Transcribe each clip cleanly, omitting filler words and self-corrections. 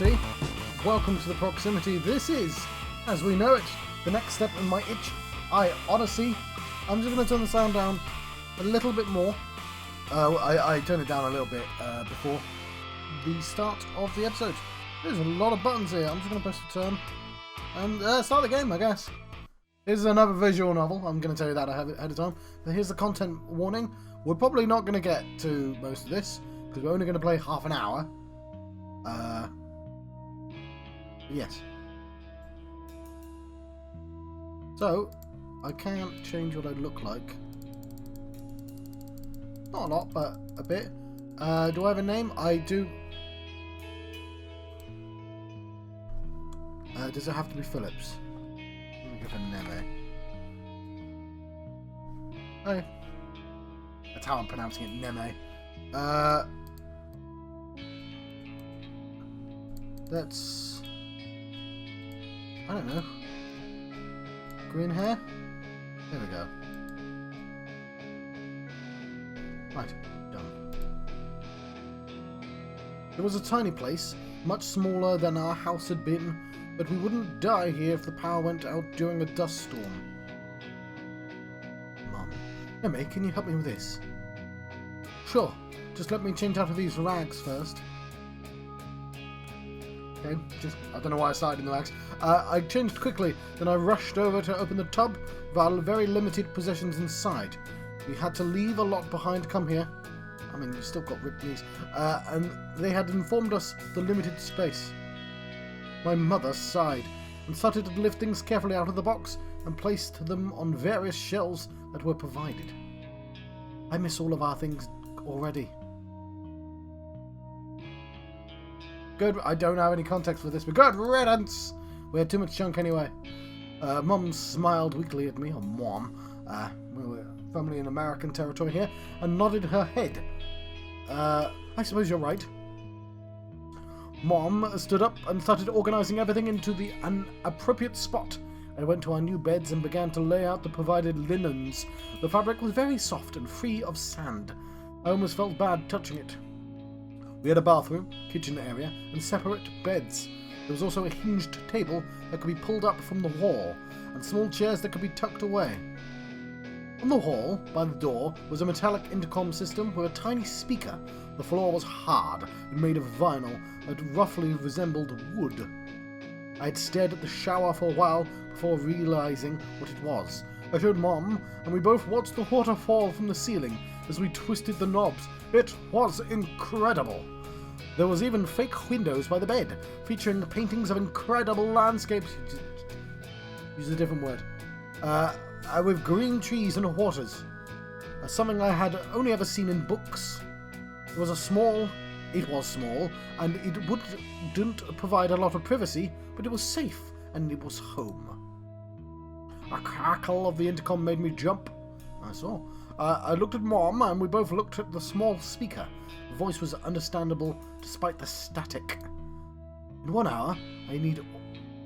Itch.iOdyssey. Welcome to the proximity. This is, as we know it, the next step in my Itch.iOdyssey. I'm just going to turn the sound down a little bit more. I turned it down a little bit before the start of the episode. There's a lot of buttons here. I'm just going to press return and start the game, I guess. This is another visual novel. I'm going to tell you that ahead of time. But here's the content warning. We're probably not going to get to most of this because we're only going to play half an hour. Yes. So, I can't change what I look like. Not a lot, but a bit. Do I have a name? I do. Does it have to be Phillips? Let me give her Neme. Okay. That's how I'm pronouncing it, Neme. That's... I don't know. Green hair? There we go. Right, done. It was a tiny place, much smaller than our house had been, but we wouldn't die here if the power went out during a dust storm. Mum, Neme, can you help me with this? Sure, just let me change out of these rags first. Okay, I don't know why I started in the rags. I changed quickly, then I rushed over to open the tub with our very limited possessions inside. We had to leave a lot behind to come here. I mean, you've still got ripped knees. And they had informed us of the limited space. My mother sighed and started to lift things carefully out of the box and placed them on various shelves that were provided. I miss all of our things already. Good, I don't have any context for this, but good riddance! We had too much junk anyway. Mum smiled weakly at me, or Mom. We were firmly in American territory here, and nodded her head. I suppose you're right. Mom stood up and started organising everything into an appropriate spot. I went to our new beds and began to lay out the provided linens. The fabric was very soft and free of sand. I almost felt bad touching it. We had a bathroom, kitchen area, and separate beds. There was also a hinged table that could be pulled up from the wall, and small chairs that could be tucked away. On the wall, by the door, was a metallic intercom system with a tiny speaker. The floor was hard and made of vinyl that roughly resembled wood. I had stared at the shower for a while before realising what it was. I showed Mom, and we both watched the water fall from the ceiling as we twisted the knobs. It was incredible. There was even fake windows by the bed, featuring paintings of incredible landscapes. Use a different word. With green trees and waters. Something I had only ever seen in books. It was small, and it didn't provide a lot of privacy, but it was safe, and it was home. A crackle of the intercom made me jump. I saw. I looked at Mom, and we both looked at the small speaker. The voice was understandable despite the static. In 1 hour, I need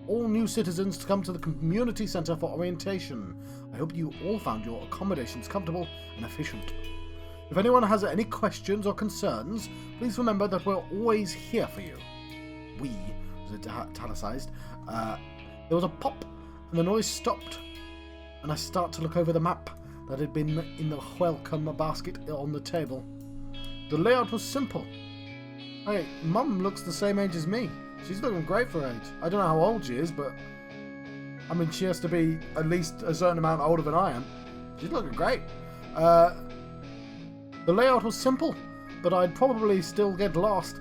all new citizens to come to the community centre for orientation. I hope you all found your accommodations comfortable and efficient. If anyone has any questions or concerns, please remember that we're always here for you. We was italicized. There was a pop, and the noise stopped, and I start to look over the map that had been in the welcome basket on the table. The layout was simple. Hey, Mum looks the same age as me. She's looking great for her age. I don't know how old she is, but I mean, she has to be at least a certain amount older than I am. She's looking great. The layout was simple, but I'd probably still get lost.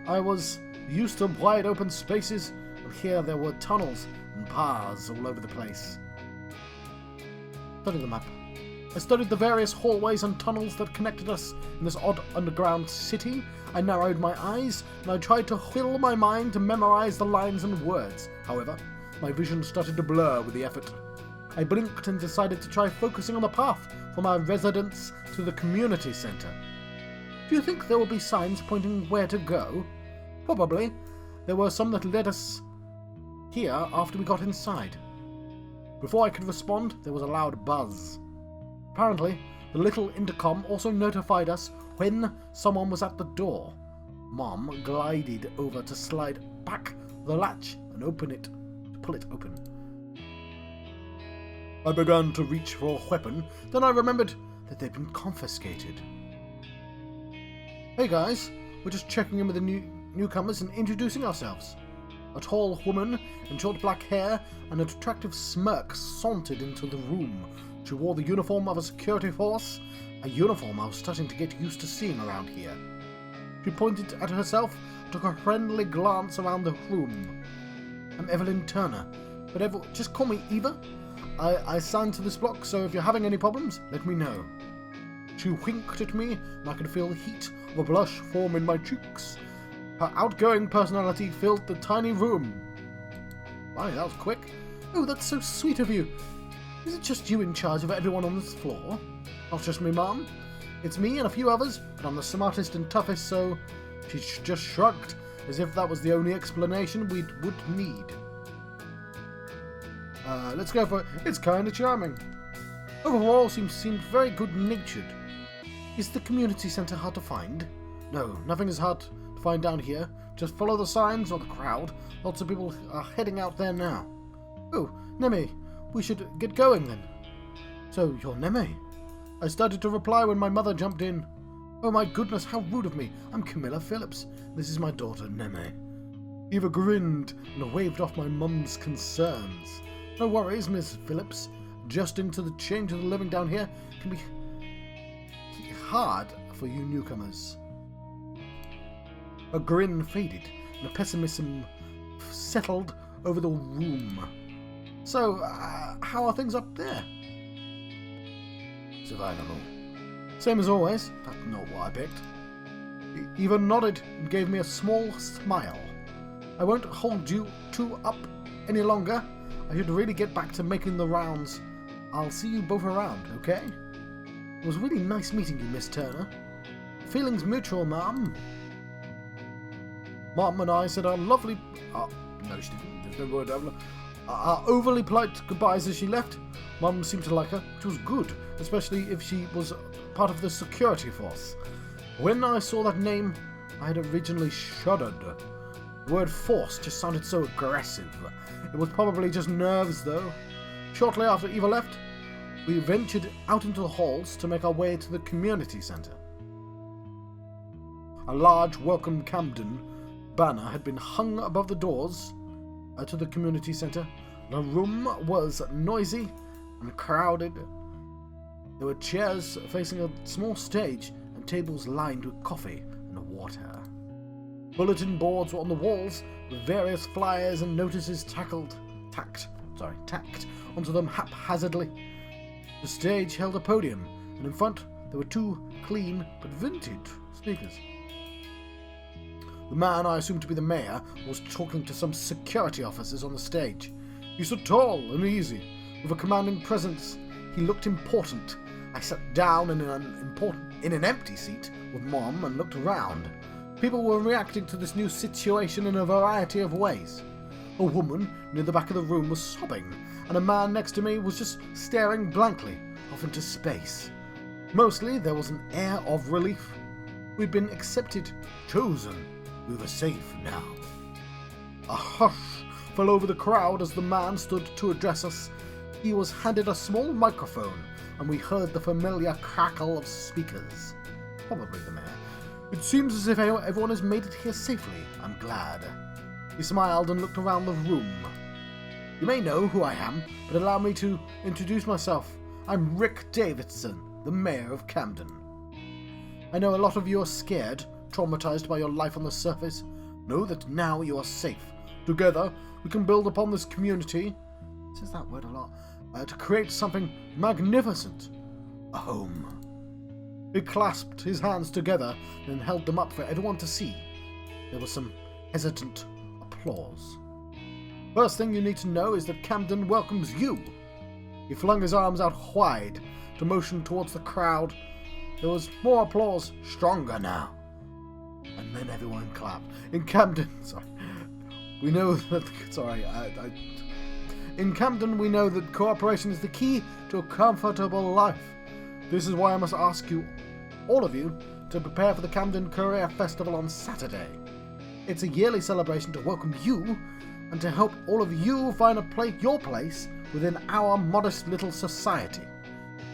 I was used to wide open spaces, and here there were tunnels and paths all over the place. Study the map. I studied the various hallways and tunnels that connected us in this odd underground city. I narrowed my eyes, and I tried to will my mind to memorize the lines and words. However, my vision started to blur with the effort. I blinked and decided to try focusing on the path from our residence to the community centre. Do you think there will be signs pointing where to go? Probably. There were some that led us here after we got inside. Before I could respond, there was a loud buzz. Apparently, the little intercom also notified us when someone was at the door. Mom glided over to slide back the latch and pull it open. I began to reach for a weapon, then I remembered that they'd been confiscated. Hey guys, we're just checking in with the newcomers and introducing ourselves. A tall woman in short black hair and an attractive smirk sauntered into the room. She wore the uniform of a security force, a uniform I was starting to get used to seeing around here. She pointed at herself, took a friendly glance around the room. I'm Evelyn Turner, but just call me Eva. I signed to this block, so if you're having any problems, let me know. She winked at me, and I could feel the heat of a blush form in my cheeks. Her outgoing personality filled the tiny room. Wow, that was quick. Oh, that's so sweet of you. Is it just you in charge of everyone on this floor? Not just me, Mom. It's me and a few others, but I'm the smartest and toughest, so... She just shrugged, as if that was the only explanation we would need. Let's go for it. It's kind of charming. Overall, seemed very good-natured. Is the community centre hard to find? No, nothing is hard to find down here. Just follow the signs or the crowd. Lots of people are heading out there now. Oh, Neme, we should get going then. So, you're Neme? I started to reply when my mother jumped in. Oh my goodness, how rude of me. I'm Camilla Phillips. This is my daughter, Neme. Eva grinned and waved off my mum's concerns. No worries, Miss Phillips. Adjusting to the change of the living down here can be hard for you newcomers. Her grin faded, and a pessimism settled over the room. So, how are things up there? Survivable. Same as always. That's not what I picked. Eva nodded and gave me a small smile. I won't hold you two up any longer. I should really get back to making the rounds. I'll see you both around, okay? It was really nice meeting you, Miss Turner. Feelings mutual, Mom. Mom and I said our lovely... no, she didn't. There's no word. Our overly polite goodbyes as she left. Mum seemed to like her, which was good, especially if she was part of the security force. When I saw that name, I had originally shuddered. The word force just sounded so aggressive. It was probably just nerves, though. Shortly after Eva left, we ventured out into the halls to make our way to the community centre. A large Welcome Camden banner had been hung above the doors to the community centre. The room was noisy and crowded. There were chairs facing a small stage and tables lined with coffee and water. Bulletin boards were on the walls with various flyers and notices tacked onto them haphazardly. The stage held a podium, and in front there were two clean but vintage speakers. The man I assumed to be the mayor was talking to some security officers on the stage. He stood tall and easy, with a commanding presence. He looked important. I sat down in an empty seat with Mom and looked around. People were reacting to this new situation in a variety of ways. A woman near the back of the room was sobbing, and a man next to me was just staring blankly off into space. Mostly there was an air of relief. We'd been accepted, chosen. We were safe now. A hush fell over the crowd as the man stood to address us. He was handed a small microphone, and we heard the familiar crackle of speakers. Probably the mayor. It seems as if everyone has made it here safely. I'm glad. He smiled and looked around the room. You may know who I am, but allow me to introduce myself. I'm Rick Davidson, the mayor of Camden. I know a lot of you are scared, traumatized by your life on the surface. Know that now you are safe. Together, we can build upon this community, says that word a lot, to create something magnificent. A home. He clasped his hands together and held them up for everyone to see. There was some hesitant applause. First thing you need to know is that Camden welcomes you. He flung his arms out wide to motion towards the crowd. There was more applause, stronger now. And then everyone clapped. In Camden, we know that, in Camden we know that cooperation is the key to a comfortable life. This is why I must ask you, all of you, to prepare for the Camden Career Festival on Saturday. It's a yearly celebration to welcome you and to help all of you find your place within our modest little society.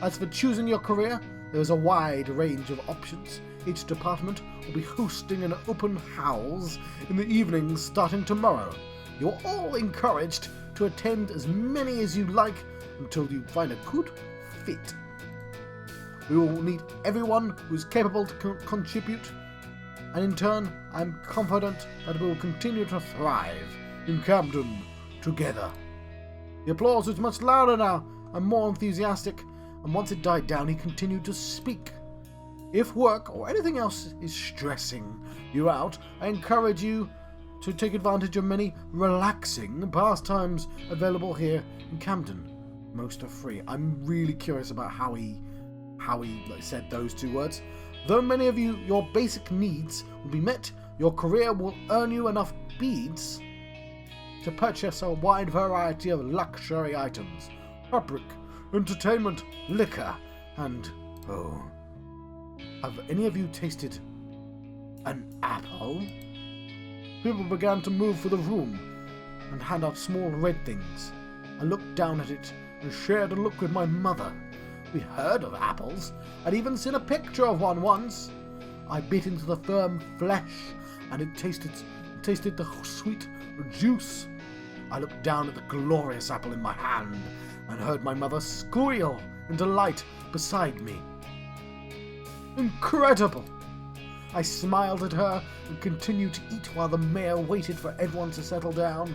As for choosing your career, there is a wide range of options. Each department will be hosting an open house in the evenings starting tomorrow. You're all encouraged to attend as many as you like until you find a good fit. We will need everyone who is capable to contribute, and in turn, I'm confident that we will continue to thrive in Camden together. The applause was much louder now and more enthusiastic, and once it died down, he continued to speak. If work or anything else is stressing you out, I encourage you to take advantage of many relaxing pastimes available here in Camden. Most are free. I'm really curious about how he said those two words. Though many of you, your basic needs will be met, your career will earn you enough beads to purchase a wide variety of luxury items, fabric, entertainment, liquor, and have any of you tasted an apple? People began to move through the room and hand out small red things. I looked down at it and shared a look with my mother. We'd heard of apples. I'd even seen a picture of one once. I bit into the firm flesh, and it tasted the sweet juice. I looked down at the glorious apple in my hand and heard my mother squeal in delight beside me. Incredible! I smiled at her and continued to eat while the mayor waited for everyone to settle down.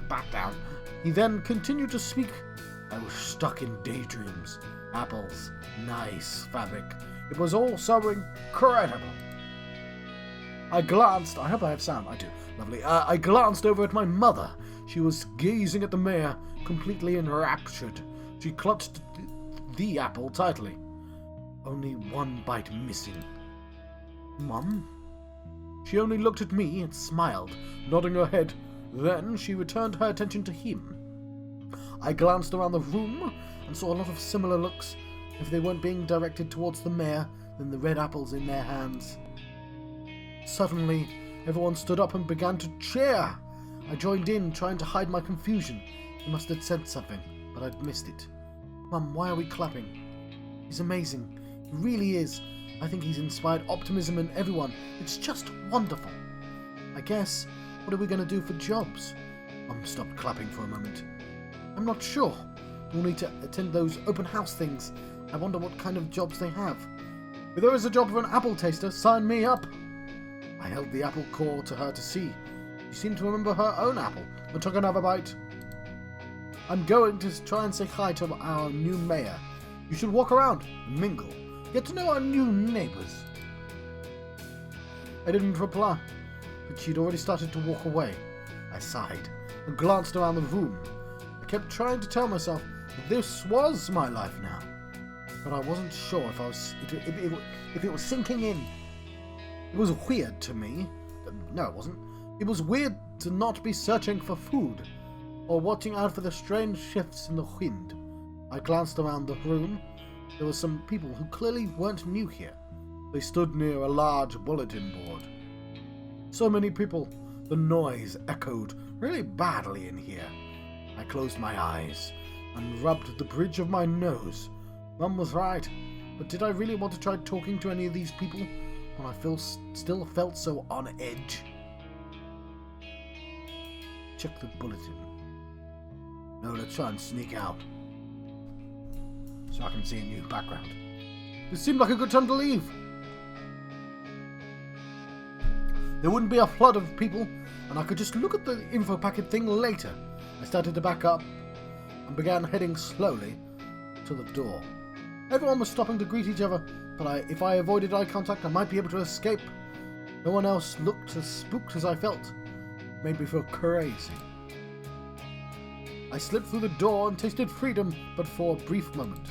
Back down. He then continued to speak. I was stuck in daydreams. Apples. Nice fabric. It was all so incredible. I glanced. I hope I have sound. I do. Lovely. I glanced over at my mother. She was gazing at the mayor, completely enraptured. She clutched the apple tightly. Only one bite missing. Mum? She only looked at me and smiled, nodding her head. Then she returned her attention to him. I glanced around the room and saw a lot of similar looks. If they weren't being directed towards the mayor, then the red apples in their hands. Suddenly, everyone stood up and began to cheer. I joined in, trying to hide my confusion. He must have said something, but I'd missed it. Mum, why are we clapping? He's amazing. He really is. I think he's inspired optimism in everyone. It's just wonderful. I guess, what are we going to do for jobs? Mum stopped clapping for a moment. I'm not sure. We'll need to attend those open house things. I wonder what kind of jobs they have. If there is a job for an apple taster, sign me up. I held the apple core to her to see. She seemed to remember her own apple and took another bite. I'm going to try and say hi to our new mayor. You should walk around and mingle. Get to know our new neighbours. I didn't reply, but she'd already started to walk away. I sighed and glanced around the room. I kept trying to tell myself that this was my life now, but I wasn't sure if it was sinking in. It was weird to me. No, it wasn't. It was weird to not be searching for food or watching out for the strange shifts in the wind. I glanced around the room. There were some people who clearly weren't new here. They stood near a large bulletin board. So many people. The noise echoed really badly in here. I closed my eyes and rubbed the bridge of my nose. Mum was right, but did I really want to try talking to any of these people when I still felt so on edge? Check the bulletin. No, let's try and sneak out, so I can see a new background. This seemed like a good time to leave. There wouldn't be a flood of people, and I could just look at the info packet thing later. I started to back up and began heading slowly to the door. Everyone was stopping to greet each other, but if I avoided eye contact, I might be able to escape. No one else looked as spooked as I felt. It made me feel crazy. I slipped through the door and tasted freedom, but for a brief moment.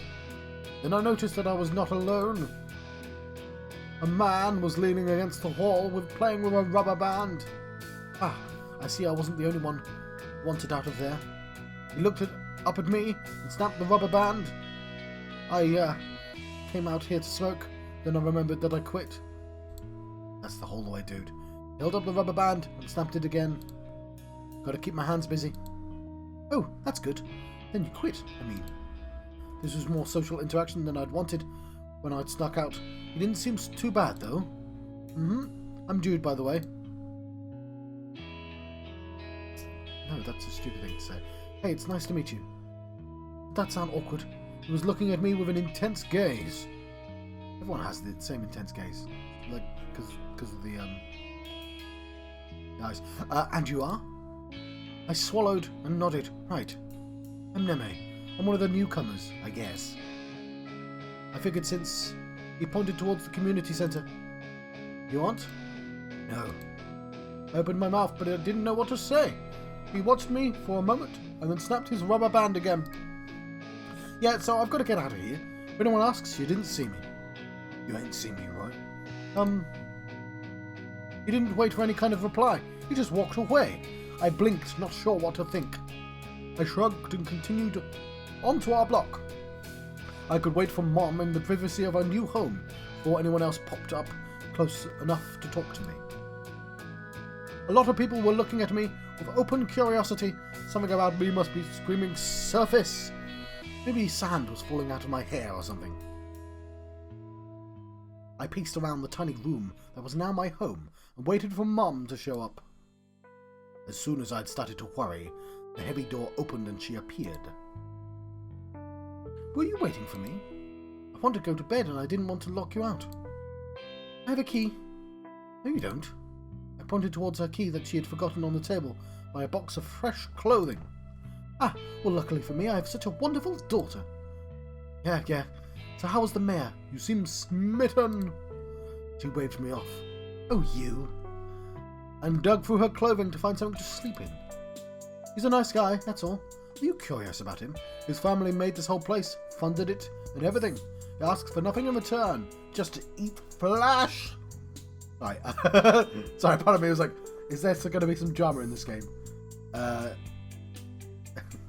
Then I noticed that I was not alone. A man was leaning against the wall, playing with a rubber band. Ah, I see I wasn't the only one wanted out of there. He looked up at me and snapped the rubber band. I came out here to smoke, then I remembered that I quit. That's the Holloway dude. Held up the rubber band and snapped it again. Gotta keep my hands busy. Oh, that's good. Then you quit, I mean. This was more social interaction than I'd wanted when I'd snuck out. He didn't seem too bad, though. I'm Jude, by the way. No, that's a stupid thing to say. Hey, it's nice to meet you. Did that sound awkward? He was looking at me with an intense gaze. Everyone has the same intense gaze. Like, because of the, guys. And you are? I swallowed and nodded. Right. I'm Neme. I'm one of the newcomers, I guess. I figured since he pointed towards the community centre. You aren't? No. I opened my mouth, but I didn't know what to say. He watched me for a moment and then snapped his rubber band again. Yeah, so I've got to get out of here. If anyone asks, you didn't see me. You ain't seen me, right? He didn't wait for any kind of reply. He just walked away. I blinked, not sure what to think. I shrugged and continued onto our block. I could wait for Mom in the privacy of our new home before anyone else popped up close enough to talk to me. A lot of people were looking at me with open curiosity. Something about me must be screaming surface. Maybe sand was falling out of my hair or something. I paced around the tiny room that was now my home and waited for Mom to show up. As soon as I'd started to worry, the heavy door opened and she appeared. Were you waiting for me? I wanted to go to bed and I didn't want to lock you out. I have a key. No, you don't. I pointed towards her key that she had forgotten on the table by a box of fresh clothing. Ah, well, luckily for me, I have such a wonderful daughter. Yeah. So how was the mayor? You seem smitten. She waved me off. Oh, you. And dug through her clothing to find something to sleep in. He's a nice guy, that's all. Are you curious about him? His family made this whole place, funded it, and everything. He asks for nothing in return, just to eat flesh. Right. Sorry, part of me was like, is there going to be some drama in this game? I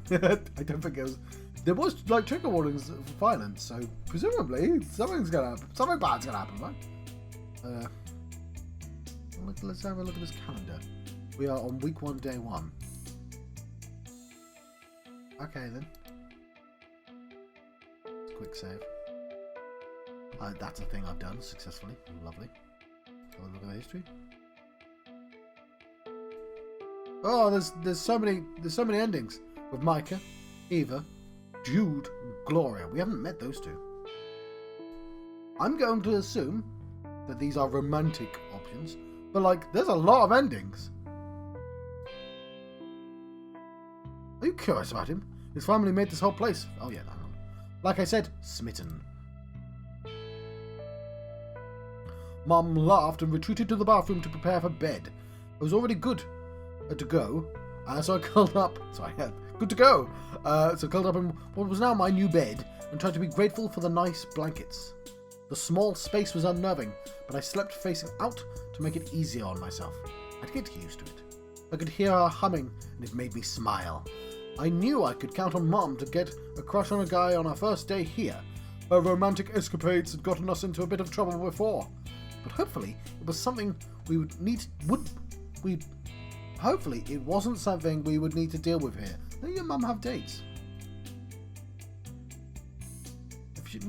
don't think it was. There was like trigger warnings for violence, so presumably something's gonna happen. Something bad's gonna happen, right? Let's have a look at this calendar. We are on week 1, day 1. Okay then. Quick save. That's a thing I've done successfully. Lovely. Have a look at the history. Oh, there's so many endings with Micah, Eva, Jude, Gloria. We haven't met those two. I'm going to assume that these are romantic options, but like, there's a lot of endings. Are you curious about him? His family made this whole place. Oh yeah, hang on. Like I said, smitten. Mom laughed and retreated to the bathroom to prepare for bed. I was already good to go, so I curled up. Good to go. So I curled up in what was now my new bed and tried to be grateful for the nice blankets. The small space was unnerving, but I slept facing out to make it easier on myself. I'd get used to it. I could hear her humming, and it made me smile. I knew I could count on Mom to get a crush on a guy on our first day here. Her romantic escapades had gotten us into a bit of trouble before. But hopefully it was something hopefully it wasn't something we would need to deal with here. Let your mum have dates. If she,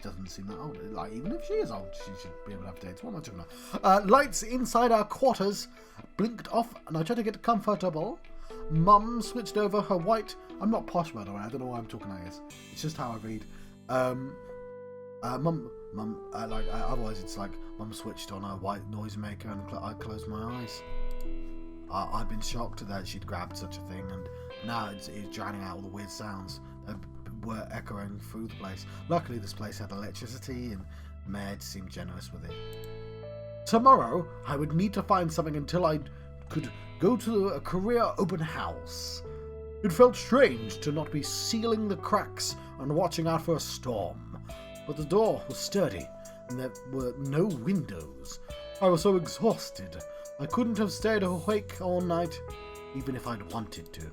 doesn't seem that old. Like, even if she is old, she should be able to have dates. What am I talking about? Lights inside our quarters blinked off, and I tried to get comfortable. Mum switched over her white. I'm not posh, by the way. I don't know why I'm talking like this. It's just how I read. Otherwise it's like Mum switched on her white noisemaker and I closed my eyes. I'd been shocked that she'd grabbed such a thing, and now it's drowning out all the weird sounds that were echoing through the place. Luckily this place had electricity and Med seemed generous with it. Tomorrow I would need to find something until I could go to a career open house. It felt strange to not be sealing the cracks and watching out for a storm. But the door was sturdy, and there were no windows. I was so exhausted, I couldn't have stayed awake all night, even if I'd wanted to.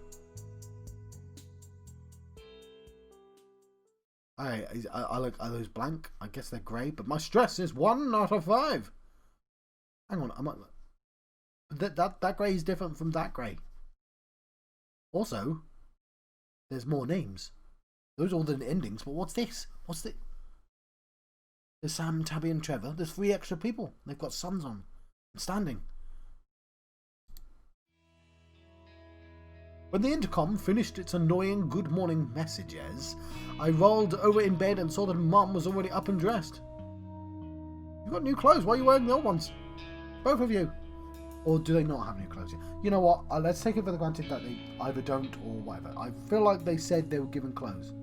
Are those blank? I guess they're grey, but my stress is 1 out of 5. Hang on, that grey is different from that grey. Also, there's more names. Those are all the endings, but what's this? What's the... There's Sam, Tabby and Trevor. There's 3 extra people. They've got suns on. And standing. When the intercom finished its annoying good morning messages, I rolled over in bed and saw that Mum was already up and dressed. You got new clothes. Why are you wearing the old ones? Both of you. Or do they not have new clothes yet? You know what? Let's take it for granted that they either don't or whatever. I feel like they said they were given clothes.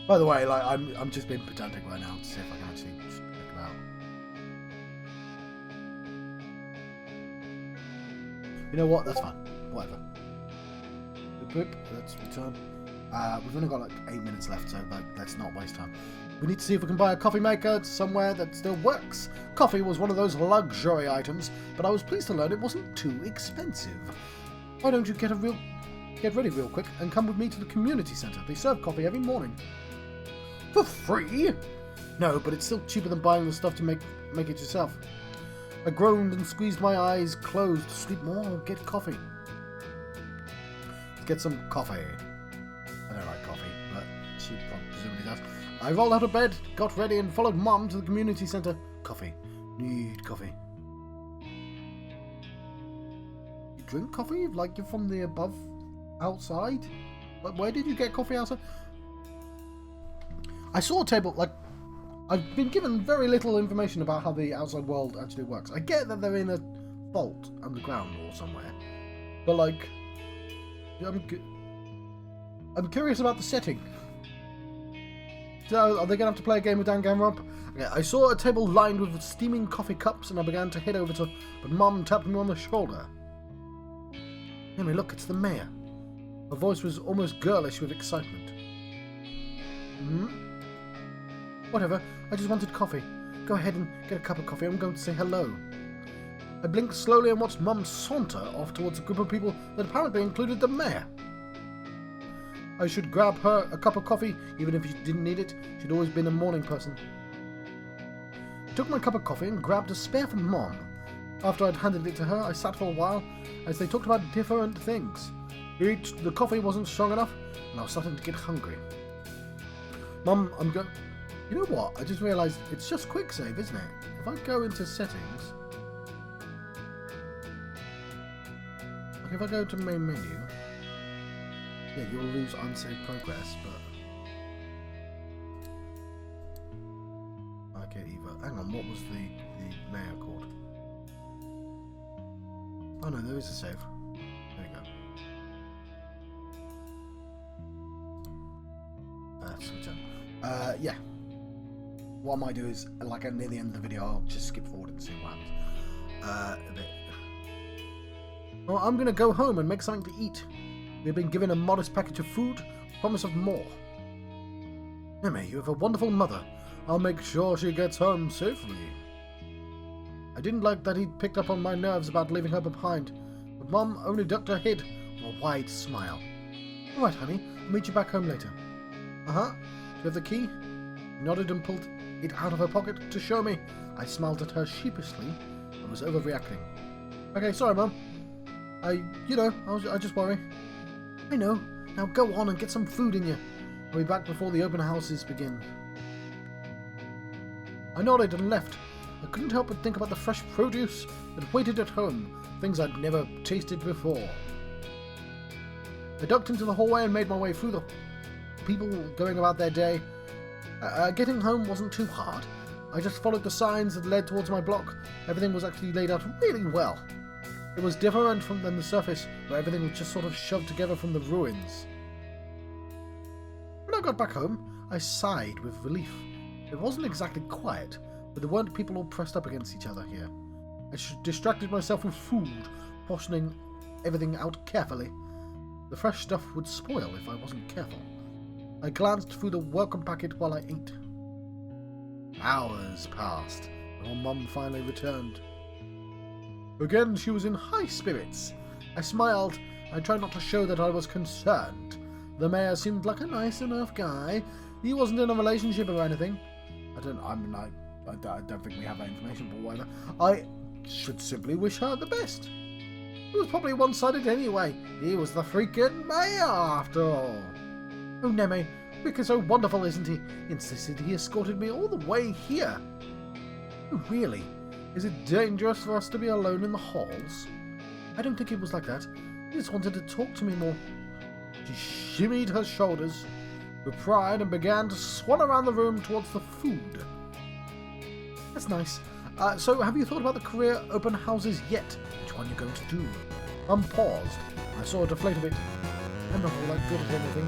By the way, like I'm just being pedantic right now to see if I can actually check it out. You know what? That's fine. Whatever. Let's return. We've only got like 8 minutes left, so like, let's not waste time. We need to see if we can buy a coffee maker somewhere that still works. Coffee was one of those luxury items, but I was pleased to learn it wasn't too expensive. Why don't you get ready real quick and come with me to the community centre? They serve coffee every morning. For free? No, but it's still cheaper than buying the stuff to make it yourself. I groaned and squeezed my eyes closed. Sleep more or get coffee? Let's get some coffee. I don't like coffee, but she presumably does. I rolled out of bed, got ready, and followed Mum to the community centre. Coffee. Need coffee. You drink coffee like you're from the above outside? Like, where did you get coffee outside? I saw a table, like, I've been given very little information about how the outside world actually works. I get that they're in a vault underground or somewhere, but, like, I'm curious about the setting. So, are they going to have to play a game of Danganronpa? Okay, I saw a table lined with steaming coffee cups, and I began to head over to, but Mum tapped me on the shoulder. Henry, look, it's the mayor. Her voice was almost girlish with excitement. Whatever, I just wanted coffee. Go ahead and get a cup of coffee. I'm going to say hello. I blinked slowly and watched Mum saunter off towards a group of people that apparently included the mayor. I should grab her a cup of coffee, even if she didn't need it. She'd always been a morning person. I took my cup of coffee and grabbed a spare for Mum. After I'd handed it to her, I sat for a while as they talked about different things. The coffee wasn't strong enough, and I was starting to get hungry. Mum, I'm going... You know what? I just realised it's just quick save, isn't it? If I go into settings... Like if I go to main menu... Yeah, you'll lose unsaved progress, but... Okay, Eva. Hang on, what was the mayor called? Oh no, there is a save. There you go. Switch on. Yeah. What I might do is, like near the end of the video, I'll just skip forward and see what happens. A bit. Well, I'm going to go home and make something to eat. We've been given a modest package of food, promise of more. Emmy, you have a wonderful mother. I'll make sure she gets home safely. I didn't like that he'd picked up on my nerves about leaving her behind, but Mum only ducked her head with a wide smile. All right, honey, I'll meet you back home later. Uh-huh. Do you have the key? She nodded and pulled it out of her pocket to show me. I smiled at her sheepishly and was overreacting. Okay, sorry, Mum. I just worry. I know. Now go on and get some food in you. I'll be back before the open houses begin. I nodded and left. I couldn't help but think about the fresh produce that waited at home, things I'd never tasted before. I ducked into the hallway and made my way through the people going about their day. Getting home wasn't too hard. I just followed the signs that led towards my block. Everything was actually laid out really well. It was different than the surface, where everything was just sort of shoved together from the ruins. When I got back home, I sighed with relief. It wasn't exactly quiet, but there weren't people all pressed up against each other here. I distracted myself with food, portioning everything out carefully. The fresh stuff would spoil if I wasn't careful. I glanced through the welcome packet while I ate. Hours passed before Mum finally returned. Again, she was in high spirits. I smiled. I tried not to show that I was concerned. The mayor seemed like a nice enough guy. He wasn't in a relationship or anything. I don't think we have that information, but whatever. I should simply wish her the best. It was probably one-sided anyway. He was the freaking mayor, after all. Oh, Neme, Rick is so wonderful, isn't he? Insisted he escorted me all the way here. Oh, really? Is it dangerous for us to be alone in the halls? I don't think it was like that. He just wanted to talk to me more. She shimmied her shoulders with pride and began to swan around the room towards the food. That's nice. So, have you thought about the career open houses yet? Which one you're going to do? Paused. I saw her deflate a bit. I'm not all that good at anything.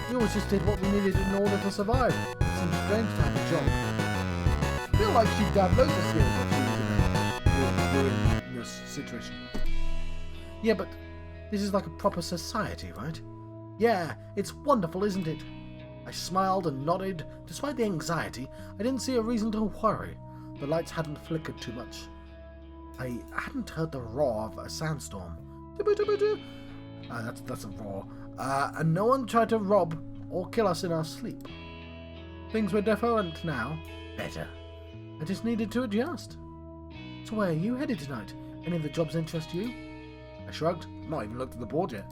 We always just did what we needed in order to survive. It seems strange to have a job. I feel like she'd have loads of skills if she was in this situation. Yeah, but this is like a proper society, right? Yeah, it's wonderful, isn't it? I smiled and nodded. Despite the anxiety, I didn't see a reason to worry. The lights hadn't flickered too much. I hadn't heard the roar of a sandstorm. That's a roar. And no one tried to rob or kill us in our sleep. Things were different now. Better. I just needed to adjust. So where are you headed tonight? Any of the jobs interest you? I shrugged. Not even looked at the board yet.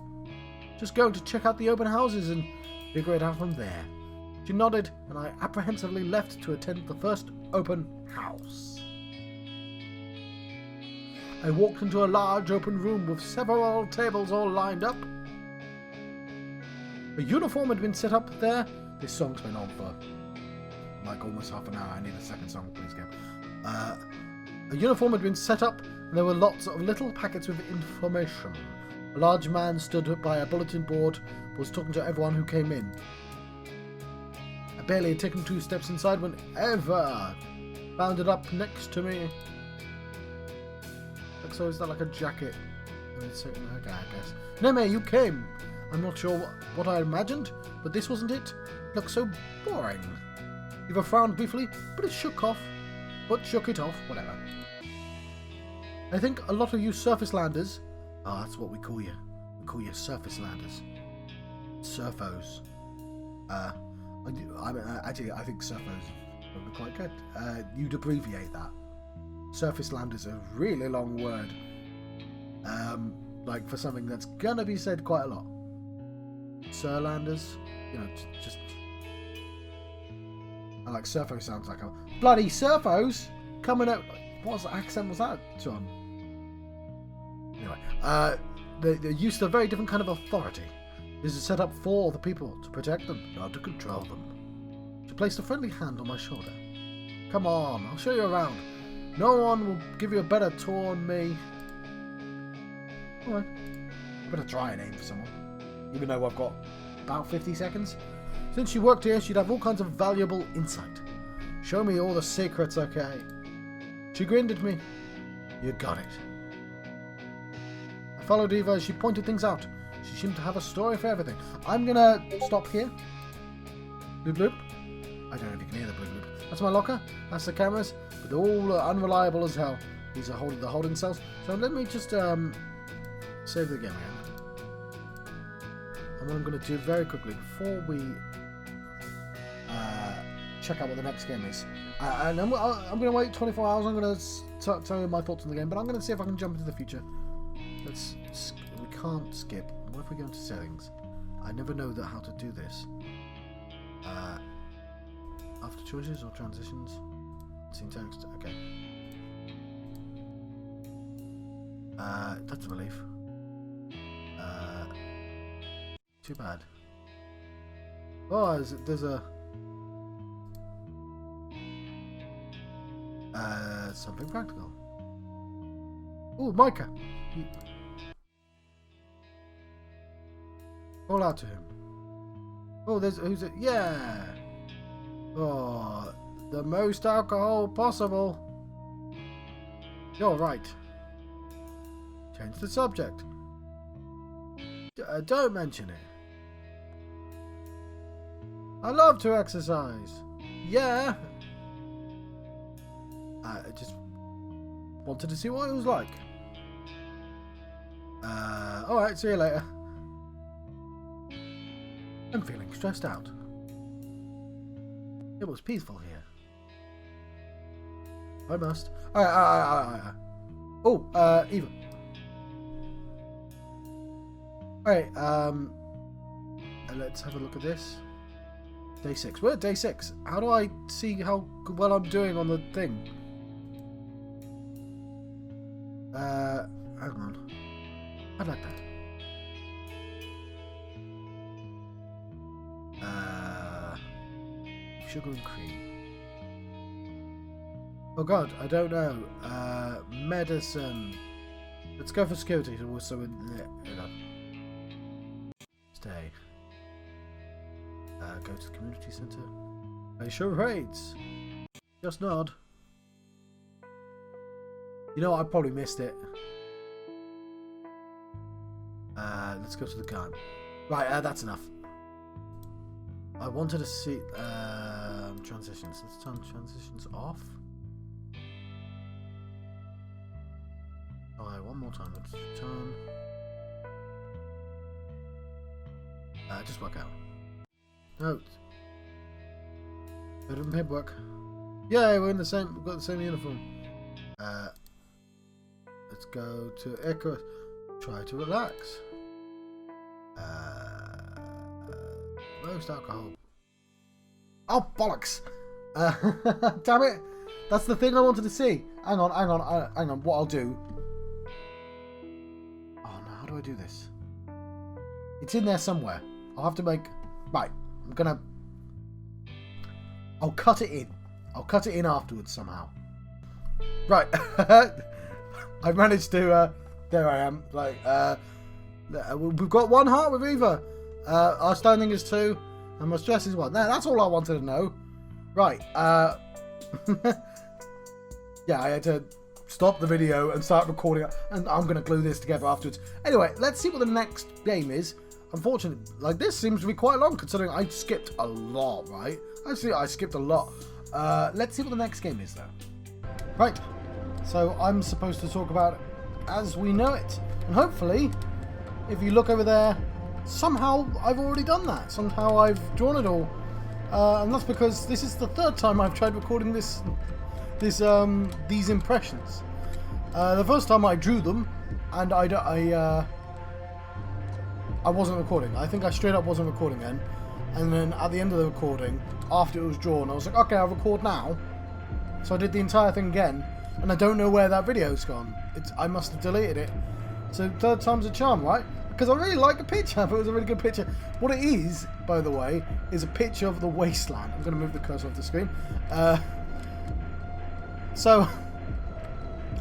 Just going to check out the open houses and figure it out from there. She nodded, and I apprehensively left to attend the first open house. I walked into a large open room with several tables all lined up. A uniform had been set up there. This song's been on for like almost half an hour. I need a second song, please, Gab. A uniform had been set up, and there were lots of little packets with information. A large man stood by a bulletin board, was talking to everyone who came in. I barely had taken 2 steps inside when Eva bounded up next to me. So is that like a jacket? Okay, I guess. Neme, you came! I'm not sure what I imagined, but this wasn't it. It looked so boring. Eva frowned briefly, but shook it off, whatever. I think a lot of you surface landers... Oh, that's what we call you. We call you surface landers. Surfos. Actually, I think surfos would be quite good. You'd abbreviate that. Surface land is a really long word. Like for something that's gonna be said quite a lot. Surlanders, you know, just. I like surfo sounds like a bloody surfos coming out. What accent was that, John? Anyway, they're used to a very different kind of authority. This is set up for the people, to protect them, not to control them. She placed a friendly hand on my shoulder. Come on, I'll show you around. No one will give you a better tour than me. Alright. I better try and aim for someone. Even though I've got about 50 seconds. Since she worked here, she'd have all kinds of valuable insight. Show me all the secrets, okay? She grinned at me. You got it. I followed Eva as she pointed things out. She seemed to have a story for everything. I'm gonna stop here. Bloop bloop. I don't know if you can hear the bloop bloop. That's my locker. That's the cameras. But they're all unreliable as hell. These are the holding cells. So let me just save the game again. And what I'm going to do very quickly before we check out what the next game is. And I'm going to wait 24 hours. I'm going to tell you my thoughts on the game. But I'm going to see if I can jump into the future. We can't skip. What if we go into settings? I never know how to do this. After choices or transitions? Syntax. Okay. That's a relief. Too bad. Oh, there's a... something practical. Oh, Micah! Call out to him. Oh, who's it? Yeah! Oh, the most alcohol possible. You're right. Change the subject. Don't mention it. I love to exercise. Yeah. I just wanted to see what it was like. Alright, see you later. I'm feeling stressed out. It was peaceful here. I must. Alright. Oh, Eva. Alright, let's have a look at this. Day 6. We're at day 6. How do I see how well I'm doing on the thing? Hang on. I'd like that. Sugar and cream. Oh god, I don't know. Medicine. Let's go for security. So in there. Stay. Go to the community centre. Are you sure rates? Just nod. You know, I probably missed it. Let's go to the gun. Right, that's enough. I wanted to see transitions. Let's turn transitions off. Alright, one more time. Let's turn. Just work out. Note. Bit of paperwork. Yay, we're in the same. We've got the same uniform. Let's go to Echo. Try to relax. Roast alcohol. Oh bollocks! Damn it! That's the thing I wanted to see. Hang on. What I'll do? Oh no! How do I do this? It's in there somewhere. I'll have to make. Right. I'm gonna. I'll cut it in. I'll cut it in afterwards somehow. Right. I've managed to. There I am. Like. We've got 1 heart with Eva. Our standing is 2, and my stress is 1. That's all I wanted to know. Right. Yeah, I had to stop the video and start recording, and I'm going to glue this together afterwards. Anyway, let's see what the next game is. Unfortunately, like, this seems to be quite long, considering I skipped a lot, right? Actually, I skipped a lot. Let's see what the next game is, though. Right. So, I'm supposed to talk about it as we know it. And hopefully, if you look over there, somehow I've already done that. Somehow I've drawn it all. And that's because this is the 3rd time I've tried recording these impressions. The first time I drew them, and I wasn't recording. I think I straight up wasn't recording then. And then at the end of the recording, after it was drawn, I was like, okay, I'll record now. So I did the entire thing again, and I don't know where that video's gone. I must have deleted it. So 3rd time's a charm, right? Because I really like the picture. I thought it was a really good picture. What it is, by the way, is a picture of the wasteland. I'm going to move the cursor off the screen. So,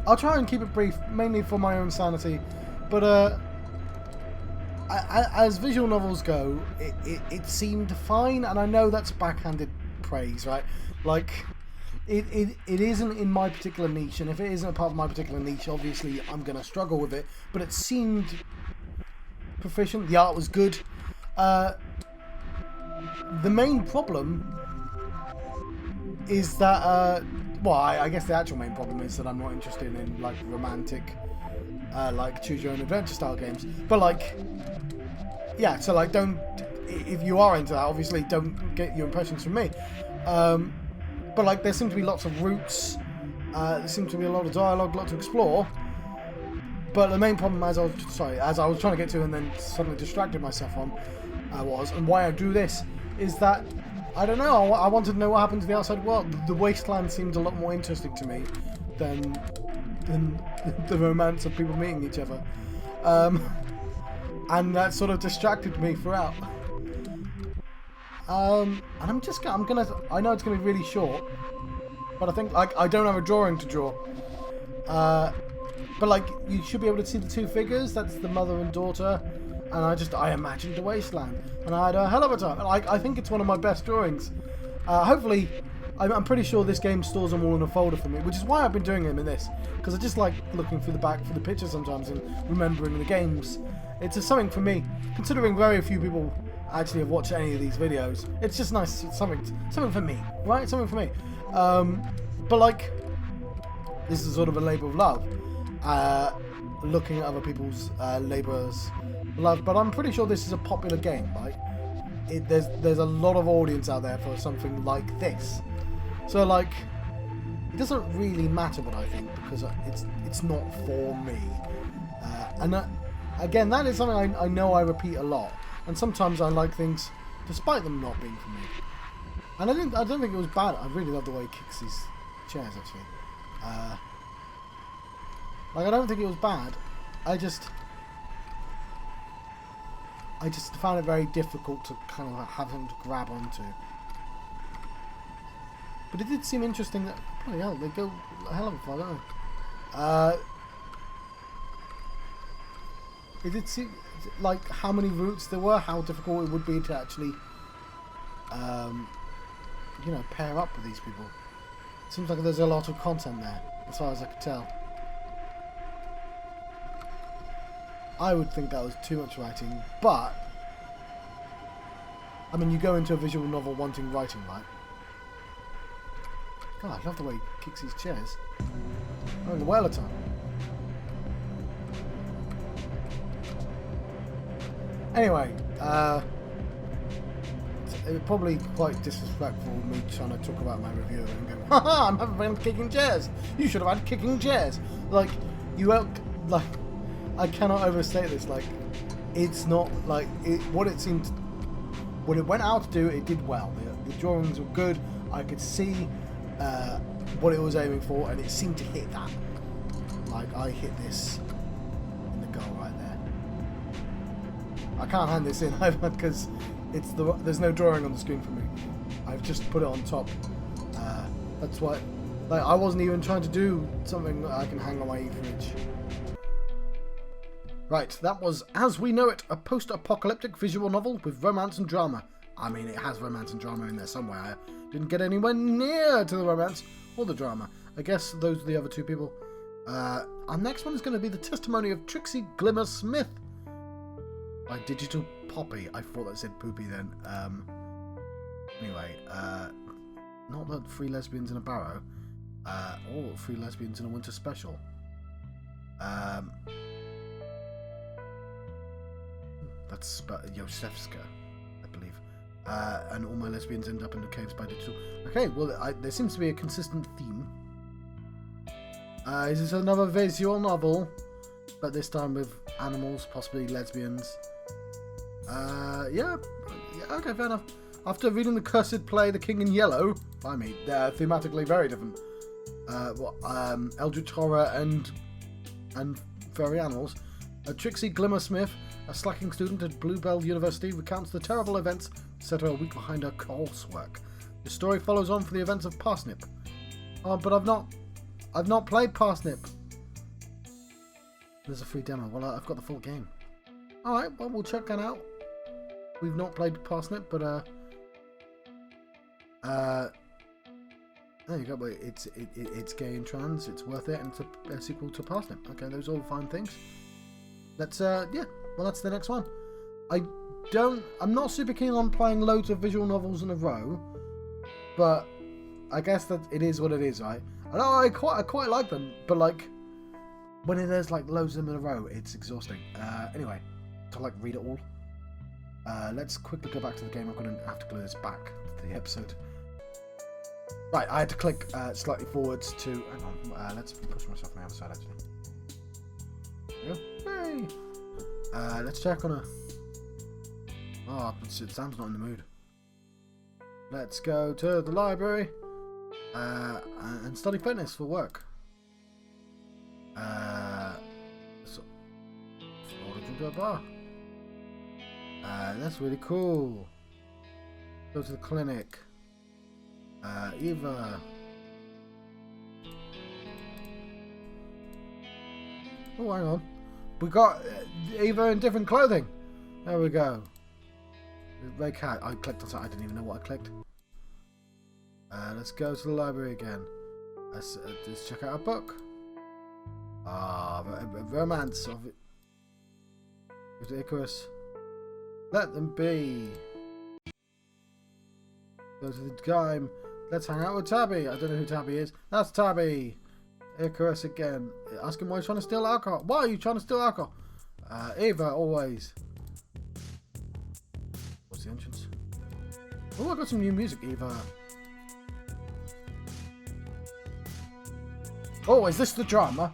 I'll try and keep it brief, mainly for my own sanity. But as visual novels go, it seemed fine, and I know that's backhanded praise, right? Like, it isn't in my particular niche, and if it isn't a part of my particular niche, obviously I'm going to struggle with it. But it seemed proficient. The art was good. The main problem is that, well, I guess the actual main problem is that I'm not interested in, like, romantic, like, choose-your-own-adventure style games. But, like, yeah, so, like, don't, if you are into that, obviously don't get your impressions from me. But, like, there seem to be lots of routes, there seems to be a lot of dialogue, a lot to explore. But the main problem, as I was trying to get to and then suddenly distracted myself on, and why I drew this, is that, I don't know, I wanted to know what happened to the outside world. The wasteland seemed a lot more interesting to me than the romance of people meeting each other. And that sort of distracted me throughout. And I know it's gonna be really short, but I think, like, I don't have a drawing to draw. But, like, you should be able to see the 2 figures. That's the mother and daughter. And I imagined a wasteland. And I had a hell of a time. And I think it's one of my best drawings. Hopefully, I'm pretty sure this game stores them all in a folder for me, which is why I've been doing them in this. Because I just like looking through the back for the pictures sometimes and remembering the games it's just something for me. Considering very few people actually have watched any of these videos, it's just nice. It's something for me, right? Something for me. But like, this is sort of a labour of love. Looking at other people's labours of love. But I'm pretty sure this is a popular game, right? There's a lot of audience out there for something like this. So like, it doesn't really matter what I think because it's not for me. Again, that is something I know I repeat a lot. And sometimes I like things despite them not being for me. And I don't think it was bad. I really love the way he kicks these chairs actually. Like, I don't think it was bad. I just found it very difficult to kind of have him to grab onto. But it did seem interesting that, oh yeah, they go a hell of a far, don't they? It did seem like how many routes there were, how difficult it would be to actually, you know, pair up with these people. It seems like there's a lot of content there, as far as I could tell. I would think that was too much writing, but I mean, you go into a visual novel wanting writing, right? God, I love the way he kicks these chairs. Having a whale of time. Anyway, it was probably quite disrespectful me trying to talk about my review and go, haha, I'm having fun kicking chairs. You should have had kicking chairs. Like, I cannot overstate this. Like, it's not like what it seemed. What it went out to do, it did well. The drawings were good. I could see what it was aiming for, and it seemed to hit that. Like, I hit this in the goal right there. I can't hand this in either because there's no drawing on the screen for me. I've just put it on top. That's why. Like, I wasn't even trying to do something that I can hang on my fridge. Right, that was As We Know It, a post-apocalyptic visual novel with romance and drama. I mean, it has romance and drama in there somewhere. I didn't get anywhere near to the romance or the drama. I guess those are the other two people. Our next one is going to be The Testimony of Trixie Glimmer Smith by Digital Poppy. I thought that said poopy then. Anyway, not the 3 lesbians in a barrow, or 3 lesbians in a winter special. That's Yosefska, I believe. And all my lesbians end up in the caves by digital. Okay, well, there seems to be a consistent theme. Is this another visual novel? But this time with animals, possibly lesbians. Yeah, okay, fair enough. After reading the cursed play The King in Yellow, by me, they're thematically very different. Eldritch horror and furry animals. Trixie Glimmer Smith, a slacking student at Bluebell University, recounts the terrible events that set her a week behind her coursework. The story follows on from the events of Parsnip. Oh, but I've not played Parsnip. There's a free demo. Well, I've got the full game. Alright, well, we'll check that out. We've not played Parsnip, but there you go. It's gay and trans. It's worth it, and it's a sequel to Parsnip. Okay, those are all fine things. Let's yeah. Well, that's the next one. I'm not super keen on playing loads of visual novels in a row, but I guess that it is what it is, right? I quite like them, but like when there's like loads of them in a row, it's exhausting. Anyway, to like read it all. Let's quickly go back to the game. I'm going to have to glue this back to the episode. Right, I had to click slightly forwards to... Hang on, let's push myself on the other side, actually. There we go. Hey! Let's check on a... Oh, Sam's not in the mood. Let's go to the library and study fitness for work. So, order to a bar. That's really cool. Go to the clinic. Eva. Oh, hang on. We got Eva in different clothing. There we go. Red cat. I clicked on something. I didn't even know what I clicked. Let's go to the library again. Let's check out a book. Romance of Go to Icarus. Let them be. Go to the game. Let's hang out with Tabby. I don't know who Tabby is. That's Tabby. Icarus again. Ask him why he's trying to steal alcohol. Why are you trying to steal alcohol? Eva, always. What's the entrance? Oh, I got some new music, Eva. Oh, is this the drama?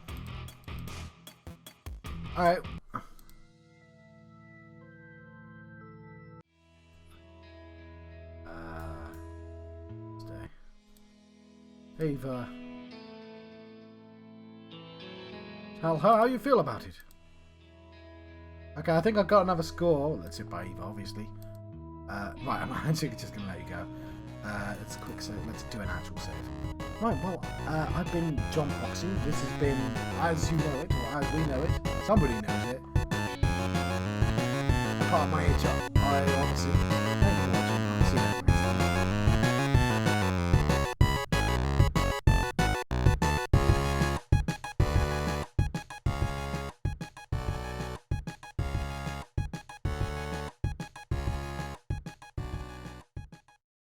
Alright. Stay. Eva. Tell her how you feel about it. Okay, I think I got another score. Let's hit by Eva, obviously. Right, I'm actually just going to let you go. Let's quick save. Let's do an actual save. Right, well, I've been John Foxy. This has been As You Know It, or As We Know It. Somebody knows it. Part of my Itch.iOdyssey.